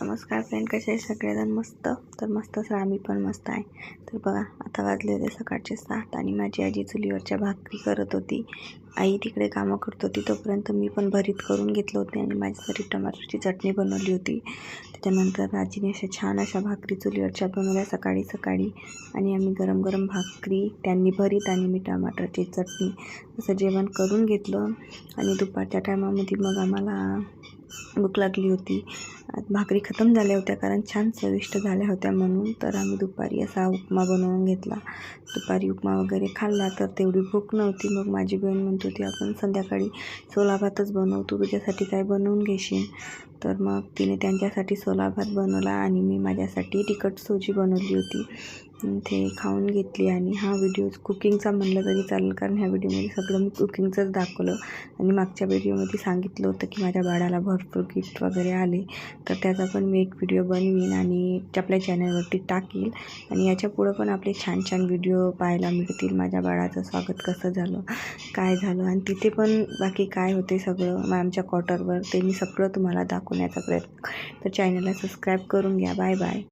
नमस्कार फ्रेंड, कसे आहे सगळेजण? मस्त. तर मस्तच आम्ही पण मस्त आहे. तर बघा, आता वाजले होते सकाळचे 7 आणि माझी आजी चुलीवरच्या भाकरी करत होती. आई तिकडे कामं करत होती, तोपर्यंत मी पण भरीत करून घेतलं होते आणि माझ्यासाठी टमाटरची चटणी बनवली होती. त्याच्यानंतर आजीने अशा छान अशा भाकरी चुलीवरच्या बनवल्या सकाळी सकाळी आणि आम्ही गरम गरम भाकरी, त्यांनी भरीत आणि मी टमाटरची चटणी असं जेवण करून घेतलं. आणि दुपारच्या टायमामध्ये मग आम्हाला भूक लागली होती. भाकरी खतम झाल्या होत्या कारण छान चविष्ट झाल्या होत्या म्हणून. तर आम्ही दुपारी असा उपमा बनवून घेतला. दुपारी उपमा वगैरे खाल्ला तर तेवढी भूक नव्हती. मग माझी बहीण म्हणत होती, आपण संध्याकाळी सोला भातच बनवतो, तुझ्यासाठी काय बनवून घेशील? तर मग तिने त्यांच्यासाठी सोला भात बनवला आणि मी माझ्यासाठी तिखट सोजी बनवली होती. ते खाऊन घेतली. आणि हा व्हिडिओ कुकिंगचा म्हणलं तरी चालेल, कारण ह्या व्हिडिओमध्ये सगळं मी कुकिंगचंच दाखवलं. आणि मागच्या व्हिडिओमध्ये सांगितलं होतं की माझ्या बाळाला भरपूर गिफ्ट वगैरे आले, तर त्याचा पण मी एक व्हिडिओ बनवीन आणि आपल्या चॅनलवरती टाकील. आणि याच्या पुढं पण आपले छान छान व्हिडिओ पाहायला मिळतील. माझ्या बाळाचं स्वागत कसं झालं, काय झालं, आणि तिथे पण बाकी काय होते सगळं आमच्या क्वार्टरवर, ते मी सगळं तुम्हाला दाखवण्याचा प्रयत्न. तर चॅनलला सबस्क्राईब करून घ्या. Bye bye.